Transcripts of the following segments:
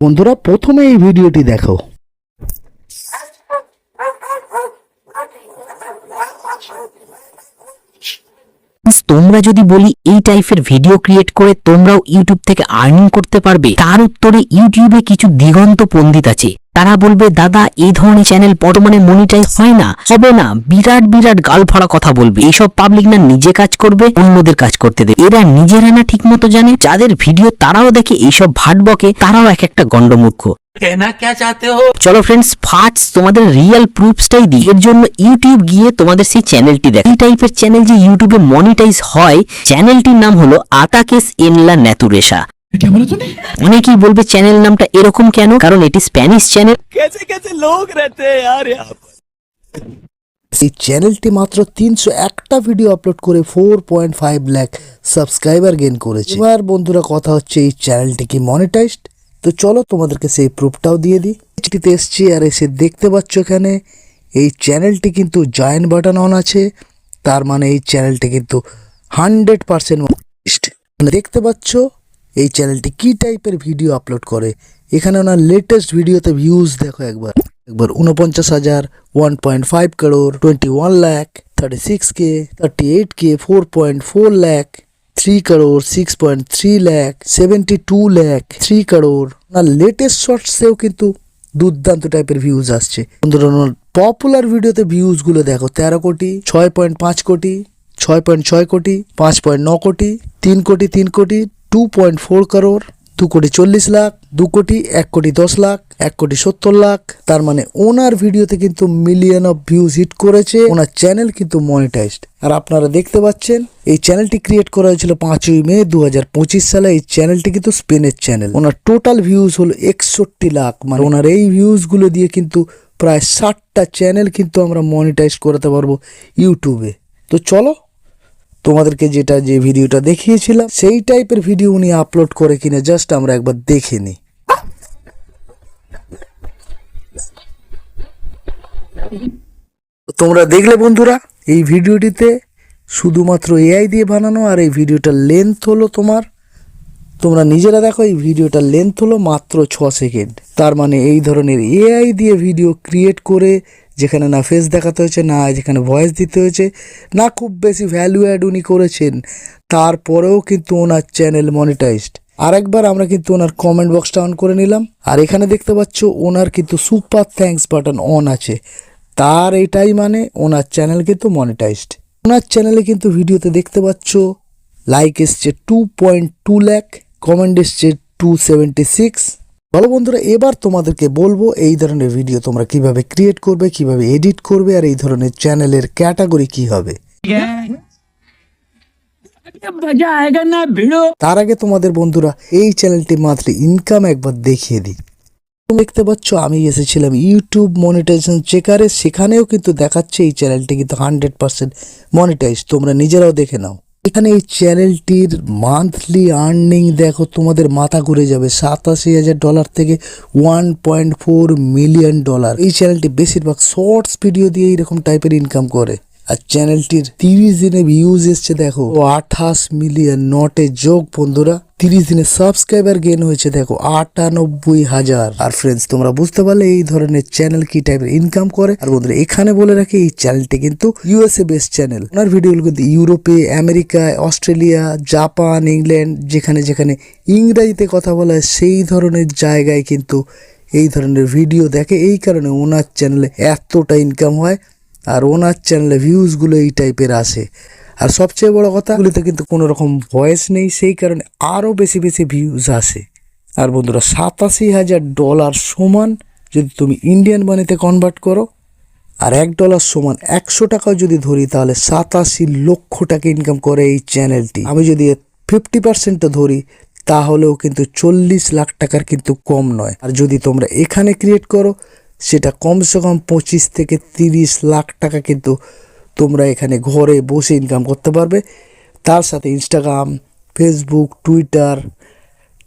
বন্ধুরা প্রথমে এই ভিডিওটি দেখো। তোমরা যদি বলি এই টাইপের ভিডিও ক্রিয়েট করে তোমরাও ইউটিউব থেকে আর্নিং করতে পারবে, তার উত্তরে ইউটিউবে কিছু দিগন্ত পণ্ডিত আছে। তারা বলবে দাদা এই ধরনের চ্যানেল বর্তমানে মনিটাইজ হয় না, হবে না, বিরাট বিরাট গালফাড়া কথা বলবে। এইসব পাবলিক না নিজে কাজ করবে, অন্যদের কাজ করতে দেবে। এরা নিজেরা না ঠিক মতো জানে, যাদের ভিডিও তারাও দেখে এইসব ভাট বকে, তারাও এক একটা গন্ডমূর্খ। कहना क्या चाहते हो? চলো ফ্রেন্ডস, ফার্স্ট তোমাদের রিয়েল প্রুফসটাই দিই। এর জন্য ইউটিউব গিয়ে তোমাদের সেই চ্যানেলটি দেখো। এই টাইপের চ্যানেল যে ইউটিউবে মনিটাইজ হয়, চ্যানেলটির নাম হলো আতাকেস এন লা ন্যাতুরেশা। অনেকেই বলবে চ্যানেল নামটা এরকম কেন, কারণ এটি স্প্যানিশ চ্যানেল। कैसे कैसे लोग रहते हैं यार यहाँ पर। এই চ্যানেলটি মাত্র 301টা ভিডিও আপলোড করে 4.5 লাখ সাবস্ক্রাইবার গেইন করেছে। এবার বন্ধুরা কথা হচ্ছে এই চ্যানেলটি কি মনিটাইজড? তো চলো তোমাদেরকে সেই প্রুফটাও দিয়ে দিই। এটিতে এসছি আর এসে দেখতে পাচ্ছ এখানে এই চ্যানেলটি কিন্তু জয়েন বাটন অন আছে, তার মানে এই চ্যানেলটি কিন্তু 100% মনিটাইজড। দেখতে পাচ্ছ এই চ্যানেলটি কি টাইপের ভিডিও আপলোড করে। এখানে ওনার লেটেস্ট ভিডিওতে ভিউজ দেখো একবার 49,000, 1.5 crore, 21 lakh, 36K, 38K, 4.4 lakh, 3 crore, 6.3 lakh, 72 lakh, 3 crore। না লেটেস্ট শর্টসেও কিন্তু দুর্দান্ত টাইপের ভিউজ আসছে। বন্ধুরা পপুলার ভিডিওতে ভিউজ গুলো দেখো 13 কোটি, 6.5 কোটি, 6.6 কোটি, 5.9 কোটি, 3 কোটি, 3 কোটি, 2.4 crore, 2 কোটি 40 লাখ, 2 কোটি, 1 কোটি 10 লাখ, 1 কোটি 70 লাখ। তার মানে ওনার ভিডিওতে কিন্তু মিলিয়ন অফ ভিউজ হিট করেছে। ওনার চ্যানেল কিন্তু মনিটাইজড। আর আপনারা দেখতে পাচ্ছেন এই চ্যানেলটি ক্রিয়েট করা হয়েছিল 5ই মে 2025 সালে। এই চ্যানেলটি কিন্তু স্পেনের চ্যানেল। ওনার টোটাল ভিউজ হলো 61 লাখ। মানে ওনার এই ভিউজ গুলো দিয়ে কিন্তু প্রায় 60টা চ্যানেল কিন্তু আমরা মনিটাইজ করাতে পারবো ইউটিউবে। তো চলো তোমাদেরকে যে ভিডিওটা দেখিয়েছিলাম সেই টাইপের ভিডিও উনি আপলোড করে কিনা জাস্ট আমরা একবার দেখে নিই। তোমরা দেখলে বন্ধুরা এই ভিডিওটিতে শুধুমাত্র এআই দিয়ে বানানো, আর এই ভিডিওটার লেন্থ হলো তোমরা নিজেরা দেখো এই ভিডিওটার লেন্থ হলো মাত্র 6 সেকেন্ড। তার মানে এই ধরনের এআই দিয়ে ভিডিও ক্রিয়েট করে, যেখানে না ফেস দেখাতে হয়েছে, না যেখানে ভয়েস দিতে হয়েছে, না খুব বেশি ভ্যালু অ্যাড উনি করেছেন, তারপরেও কিন্তু ওনার চ্যানেল মনিটাইজড। আরেকবার আমরা কিন্তু ওনার কমেন্ট বক্সটা অন করে নিলাম, আর এখানে দেখতে পাচ্ছ ওনার কিন্তু সুপার থ্যাঙ্কস বাটন অন আছে। তার এটাই মানে ওনার চ্যানেল কিন্তু মনিটাইজড। ওনার চ্যানেলে কিন্তু ভিডিওতে দেখতে পাচ্ছ লাইক এসছে 2.2 লাখ, কমেন্ট এসছে 276। ভালো বন্ধুরা, এবার তোমাদেরকে বলবো এই ধরনের ভিডিও তোমরা কিভাবে ক্রিয়েট করবে, কিভাবে এডিট করবে, আর এই ধরনের চ্যানেলের ক্যাটাগরি কি হবে। তার আগে তোমাদের বন্ধুরা এই চ্যানেলটি মাত্র ইনকাম একবার দেখিয়ে দিই। দেখতে পাচ্ছ আমি এসেছিলাম ইউটিউব মনিটাইজেশন চেকারে, সেখানেও কিন্তু দেখাচ্ছে এই চ্যানেলটি কিন্তু 100% মনিটাইজ। তোমরা নিজেরাও দেখে নাও। এখানে এই চ্যানেলটির মান্থলি আর্নিং দেখো, তোমাদের মাথা ঘুরে যাবে। $87,000 থেকে $1.4 মিলিয়ন। এই চ্যানেলটি বেশিরভাগ শর্টস ভিডিও দিয়ে এইরকম টাইপের ইনকাম করে। আর চ্যানেলটির 30 দিনে ভিউজ এসছে দেখো 28 মিলিয়ন। নট এ জোক বন্ধুরা, 30 দিনে সাবস্ক্রাইবার গেইন হয়েছে দেখো 98,000। আর ফ্রেন্ডস তোমরা বুঝতে পারলে এই ধরনের চ্যানেল কি টাইপের ইনকাম করে। আর বন্ধুরা এখানে বলে রাখি এই চ্যানেলটি কিন্তু ইউএসএ বেস্ট চ্যানেল। ওনার ভিডিওগুলো কিন্তু ইউরোপে, আমেরিকায়, অস্ট্রেলিয়া, জাপান, ইংল্যান্ড, যেখানে যেখানে ইংরেজিতে কথা বলা হয় সেই ধরনের জায়গায় কিন্তু এই ধরনের ভিডিও দেখে। এই কারণে ওনার চ্যানেলে এতটা ইনকাম হয়, আর ওনার চ্যানেলে ভিউজগুলো এই টাইপের আসে। আর সবচেয়ে বড় কথা, এগুলিতে কিন্তু কোনো রকম ভয়েস নেই, সেই কারণে আরও বেশি বেশি ভিউজ আসে। আর বন্ধুরা $87,000 সমান যদি তুমি ইন্ডিয়ান মানিতে কনভার্ট করো, আর $1 সমান 100 টাকাও যদি ধরি, তাহলে 87 লক্ষ টাকা ইনকাম করে এই চ্যানেলটি। আমি যদি 50% ধরি তাহলেও কিন্তু 40 লাখ টাকার কিন্তু কম নয়। আর যদি তোমরা এখানে ক্রিয়েট করো, সেটা কমসে কম 25 থেকে 30 লাখ টাকা কিন্তু তোমরা এখানে ঘরে বসে ইনকাম করতে পারবে। তার সাথে ইনস্টাগ্রাম, ফেসবুক, টুইটার,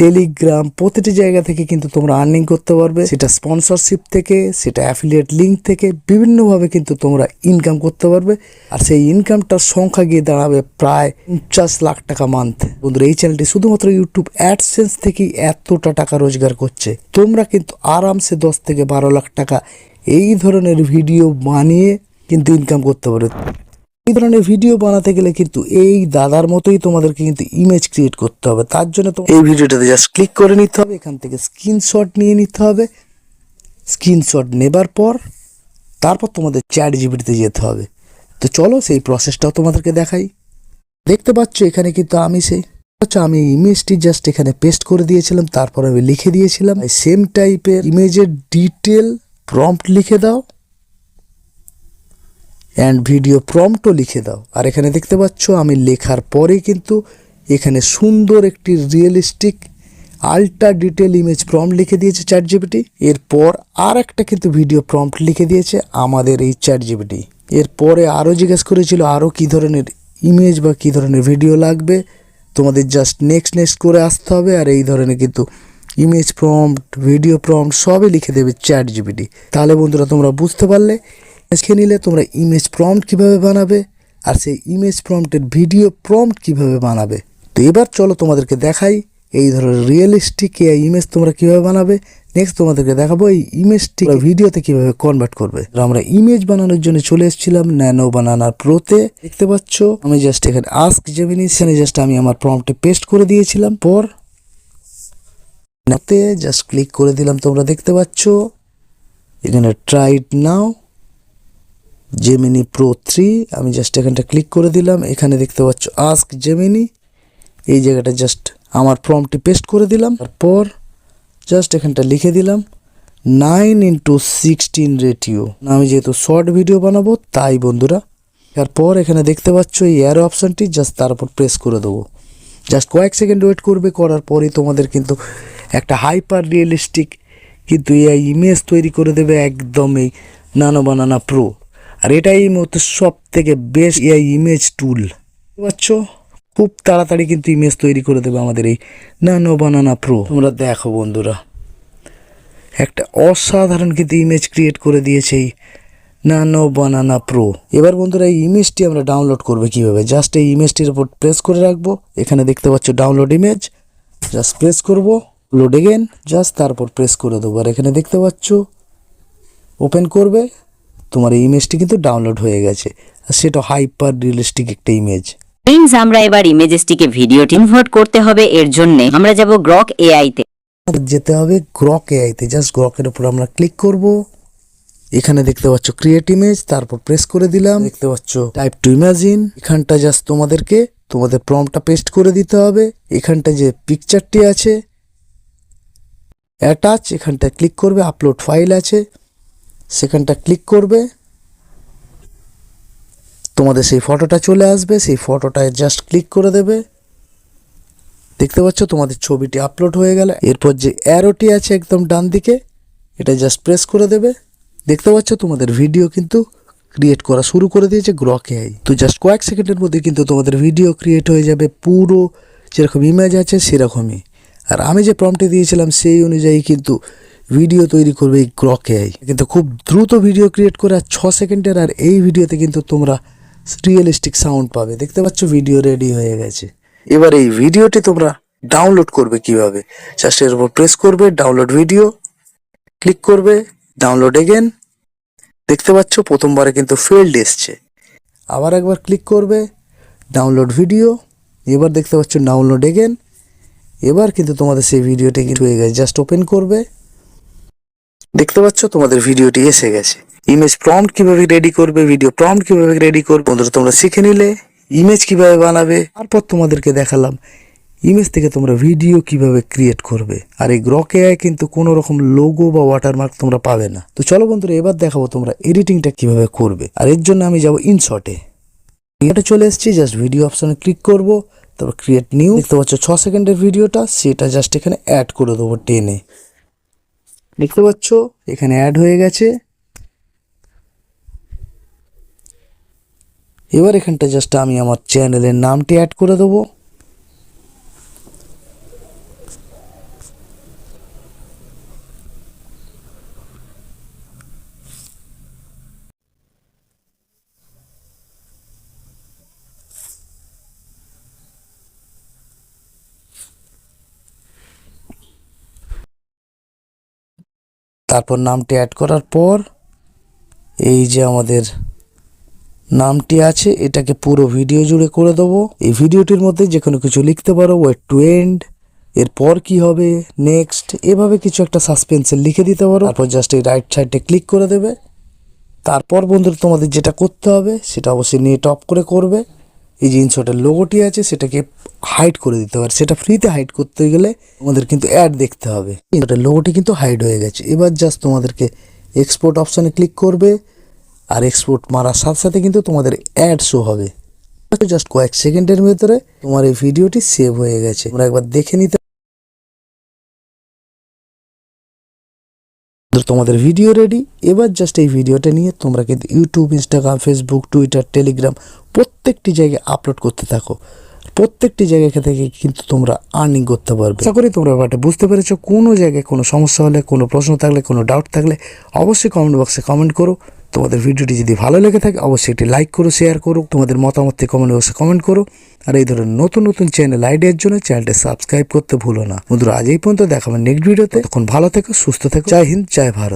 টেলিগ্রাম, প্রতিটি জায়গা থেকে কিন্তু তোমরা আর্নিং করতে পারবে। সেটা স্পন্সরশিপ থেকে, সেটা অ্যাফিলিয়েট লিঙ্ক থেকে, বিভিন্নভাবে কিন্তু তোমরা ইনকাম করতে পারবে। আর সেই ইনকামটার সংখ্যা গিয়ে দাঁড়াবে প্রায় 50 লাখ টাকা মান্থ। বন্ধুরা, এই চ্যানেলটি শুধুমাত্র ইউটিউব অ্যাডসেন্স থেকেই এতটা টাকা রোজগার করছে। তোমরা কিন্তু আরামসে 10 থেকে 12 লাখ টাকা এই ধরনের ভিডিও বানিয়ে কিন্তু ইনকাম করতে পারবে। এই ধরনের ভিডিও বানাতে গেলে কিন্তু এই দাদার মতোই তোমাদেরকে কিন্তু ইমেজ ক্রিয়েট করতে হবে। তার জন্য তো এই ভিডিওটাতে জাস্ট ক্লিক করে নিতে হবে, এখান থেকে স্ক্রিনশট নিয়ে নিতে হবে। স্ক্রিনশট নেবার পর তারপর তোমাদের চ্যাট জিপিটিতে যেতে হবে। তো চলো সেই প্রসেসটাও তোমাদেরকে দেখাই। দেখতে পাচ্ছ এখানে কিন্তু আমি ইমেজটি জাস্ট এখানে পেস্ট করে দিয়েছিলাম, তারপর আমি লিখে দিয়েছিলাম সেম টাইপের ইমেজের ডিটেল প্রম্পট লিখে দাও অ্যান্ড ভিডিও প্রম্পটও লিখে দাও। আর এখানে দেখতে পাচ্ছ আমি লেখার পরে কিন্তু এখানে সুন্দর একটি realistic ultra detail image prompt লিখে দিয়েছে চ্যাট জিপিটি। এরপর আর একটা কিন্তু ভিডিও প্রম্পট লিখে দিয়েছে আমাদের এই চ্যাট জিপিটি। এরপরে আরও জিজ্ঞেস করেছিল আরও কী ধরনের ইমেজ বা কী ধরনের ভিডিও লাগবে, তোমাদের জাস্ট নেক্সট করে আসতে হবে। আর এই ধরনের কিন্তু ইমেজ প্রম্পট, ভিডিও প্রম্পট সবই লিখে দেবে চ্যাট জিপিটি। তাহলে বন্ধুরা তোমরা বুঝতে পারলে শিখে নিলে তোমরা ইমেজ প্রম্পট কীভাবে বানাবে আর সেই ইমেজ প্রম্পটের ভিডিও প্রম্পট কীভাবে বানাবে। তো এবার চলো তোমাদেরকে দেখাই এই ধরনের রিয়েলিস্টিক এই ইমেজ তোমরা কীভাবে বানাবে। নেক্সট তোমাদেরকে দেখাবো এই ইমেজটি ভিডিওতে কীভাবে কনভার্ট করবে। আমরা ইমেজ বানানোর জন্য চলে এসেছিলাম ন্যানো বানানার প্রোতে। দেখতে পাচ্ছ আমি জাস্ট এখানে আস্ক জেমিনি, সেখানে জাস্ট আমি আমার প্রম্পটে পেস্ট করে দিয়েছিলাম। পর নাতে জাস্ট ক্লিক করে দিলাম। তোমরা দেখতে পাচ্ছ এখানে try it now Gemini pro 3, আমি জাস্ট এখানটা ক্লিক করে দিলাম। এখানে দেখতে পাচ্ছ আস্ক জেমিনি, এই জায়গাটা জাস্ট আমার প্রম্পটে পেস্ট করে দিলাম। তারপর জাস্ট এখানটা লিখে দিলাম 9:16 রেটিও। আমি যেহেতু শর্ট ভিডিও বানাবো তাই বন্ধুরা। তারপর এখানে দেখতে পাচ্ছ এই অ্যারো অপশানটি, জাস্ট তার উপর প্রেস করে দেবো। জাস্ট কয়েক সেকেন্ড ওয়েট করবে, করার পরেই তোমাদের কিন্তু একটা হাইপার রিয়েলিস্টিক কিন্তু এই ইমেজ তৈরি করে দেবে একদমই ন্যানো বানানা প্রো। আর এটাই এই মুহূর্তে সব থেকে বেস্ট এই ইমেজ টুল। বুঝতে পারছো, খুব তাড়াতাড়ি কিন্তু ইমেজ তৈরি করে দেবে আমাদের এই ন্যানো বানানা প্রো। তোমরা দেখো বন্ধুরা, একটা অসাধারণ কিন্তু ইমেজ ক্রিয়েট করে দিয়েছে এই ন্যানো বানানা প্রো। এবার বন্ধুরা এই ইমেজটি আমরা ডাউনলোড করবে কিভাবে, জাস্ট এই ইমেজটির উপর প্রেস করে রাখবো। এখানে দেখতে পাচ্ছ ডাউনলোড ইমেজ, জাস্ট প্রেস করব, লোড এগেন, জাস্ট তারপর প্রেস করে দেবো। আর এখানে দেখতে পাচ্ছ ওপেন করবে, তোমার এই ইমেজটি কিন্তু ডাউনলোড হয়ে গেছে। আর সেটা হাইপার রিয়েলিস্টিক একটা ইমেজ। ফ্রেন্ডস, আমরা এবার ইমেজেসটিকে ভিডিওতে কনভার্ট করতে হবে। এর জন্য আমরা যাব গ্রক এআই তে। যেতে হবে গ্রক এআই তে। জাস্ট গ্রকের উপর আমরা ক্লিক করব। এখানে দেখতে পাচ্ছ ক্রিয়েট ইমেজ, তারপর প্রেস করে দিলাম। দেখতে পাচ্ছ টাইপ টু ইমাজিন, এখানটা জাস্ট তোমাদেরকে তোমাদের প্রম্পটটা পেস্ট করে দিতে হবে। এখানটা যে পিকচারটি আছে অ্যাটাচ, এখানটা ক্লিক করবে। আপলোড ফাইল আছে সেখানটা ক্লিক করবে, তোমাদের সেই ফটোটা চলে আসবে। সেই ফটোটায় জাস্ট ক্লিক করে দেবে। দেখতে পাচ্ছ তোমাদের ছবিটি আপলোড হয়ে গেল। এরপর যে অ্যারোটি আছে একদম ডান দিকে, এটা জাস্ট প্রেস করে দেবে। দেখতে পাচ্ছ তোমাদের ভিডিও কিন্তু ক্রিয়েট করা শুরু করে দিয়েছে গ্রক এআই। তো জাস্ট কয়েক সেকেন্ডের মধ্যে কিন্তু তোমাদের ভিডিও ক্রিয়েট হয়ে যাবে, পুরো যেরকম ইমেজ আছে সেরকমই। আর আমি যে প্রম্পটে দিয়েছিলাম সেই অনুযায়ী কিন্তু ভিডিও তৈরি করবে এই গ্রক এআই। কিন্তু খুব দ্রুত ভিডিও ক্রিয়েট করে, আর 6 সেকেন্ডের। আর এই ভিডিওতে কিন্তু তোমরা রিয়েলিস্টিক সাউন্ড পাবে। দেখতে পাচ্ছ ভিডিও রেডি হয়ে গেছে। এবার এই ভিডিওটি তোমরা ডাউনলোড করবে কিভাবে, জাস্ট এর উপর প্রেস করবে, ডাউনলোড ভিডিও ক্লিক করবে, ডাউনলোড এগেন। দেখতে পাচ্ছ প্রথমবারে কিন্তু ফেল্ড এসছে। আবার একবার ক্লিক করবে, ডাউনলোড ভিডিও। এবার দেখতে পাচ্ছ ডাউনলোড এগেন। এবার কিন্তু তোমাদের সেই ভিডিওটি কিন্তু হয়ে গেছে। জাস্ট ওপেন করবে, দেখতে পাচ্ছ তোমাদের ভিডিওটি এসে গেছে। ইমেজ প্রম্পট কিভাবে রেডি করবে, ভিডিও প্রম্পট কিভাবে রেডি করবে বন্ধুরা তোমরা শিখে নিলে। ইমেজ কিভাবে বানাবে, তারপর তোমাদেরকে দেখালাম ইমেজ থেকে তোমরা ভিডিও কিভাবে ক্রিয়েট করবে। আর এই গ্রক এআই কিন্তু কোনো রকম লোগো বা ওয়াটারমার্ক তোমরা পাবে না। তো চলো বন্ধুরা এবার দেখাবো তোমরা এডিটিংটা কিভাবে করবে। আর এর জন্য আমি যাব ইনশটে। এটা চলে এসেছি, জাস্ট ভিডিও অপশনে ক্লিক করব, তারপর ক্রিয়েট নিউ। দেখতে পাচ্ছ 6 সেকেন্ডের ভিডিওটা, সেটা জাস্ট এখানে অ্যাড করে দেবো টেনে। দেখতে পাচ্ছ এখানে অ্যাড হয়ে গেছে। এবার এখানটা জাস্ট আমি আমার চ্যানেলের নামটি অ্যাড করে দেবো। তারপর নামটি অ্যাড করার পর এই যে আমাদের নামটি আছে এটাকে পুরো ভিডিও জুড়ে করে দেবো। এই ভিডিওটির মধ্যে যে কোনো কিছু লিখতে পারো, ওয়েট টু এন্ড, এরপর কি হবে, নেক্সট, এভাবে কিছু একটা সাসপেন্সে লিখে দিতে পারো। তারপর জাস্ট এই রাইট সাইডে ক্লিক করে দেবে। তারপর বন্ধুরা তোমাদের যেটা করতে হবে সেটা অবশ্যই নেট অফ করে করবে। এই যে ইনশটের লোগোটি আছে সেটাকে হাইড করে দিতে পারে। সেটা ফ্রিতে হাইড করতে গেলে তোমাদের কিন্তু অ্যাড দেখতে হবে। ইনশটের লোগোটি কিন্তু হাইড হয়ে গেছে। এবার জাস্ট তোমাদেরকে এক্সপোর্ট অপশানে ক্লিক করবে, আর এক্সপোর্ট মারার সাথে সাথে কিন্তু তোমাদের অ্যাড শো হবে। জাস্ট কয়েক সেকেন্ডের ভেতরে তোমার এই ভিডিওটি সেভ হয়ে গেছে। তোমরা একবার দেখে নিতে। তোমাদের ভিডিও রেডি। এবার জাস্ট এই ভিডিওটা নিয়ে তোমরা কিন্তু YouTube, Instagram, Facebook, Twitter, Telegram প্রত্যেকটি জায়গায় আপলোড করতে থাকো। প্রত্যেকটি জায়গা থেকে কিন্তু তোমরা আর্নিং করতে পারবে। আশা করি তোমরা ব্যাপারটা বুঝতে পেরেছো। কোনো জায়গায় কোনো সমস্যা হলে, কোনো প্রশ্ন থাকলে, কোনো ডাউট থাকলে অবশ্যই কমেন্ট বক্সে কমেন্ট করো। তোমাদের ভিডিওটি যদি ভালো লেগে থাকে অবশ্যই একটি লাইক করো, শেয়ার করো, তোমাদের মতামতটি কমেন্ট বক্সে কমেন্ট করো। আর এই ধরনের নতুন নতুন চ্যানেল আইডিয়ার জন্য চ্যানেলটি সাবস্ক্রাইব করতে ভুলো না। বন্ধুরা আজ এই পর্যন্ত, দেখাবেন নেক্সট ভিডিওতে। তখন ভালো থেকো, সুস্থ থেকো। জয় হিন্দ, জয় ভারত।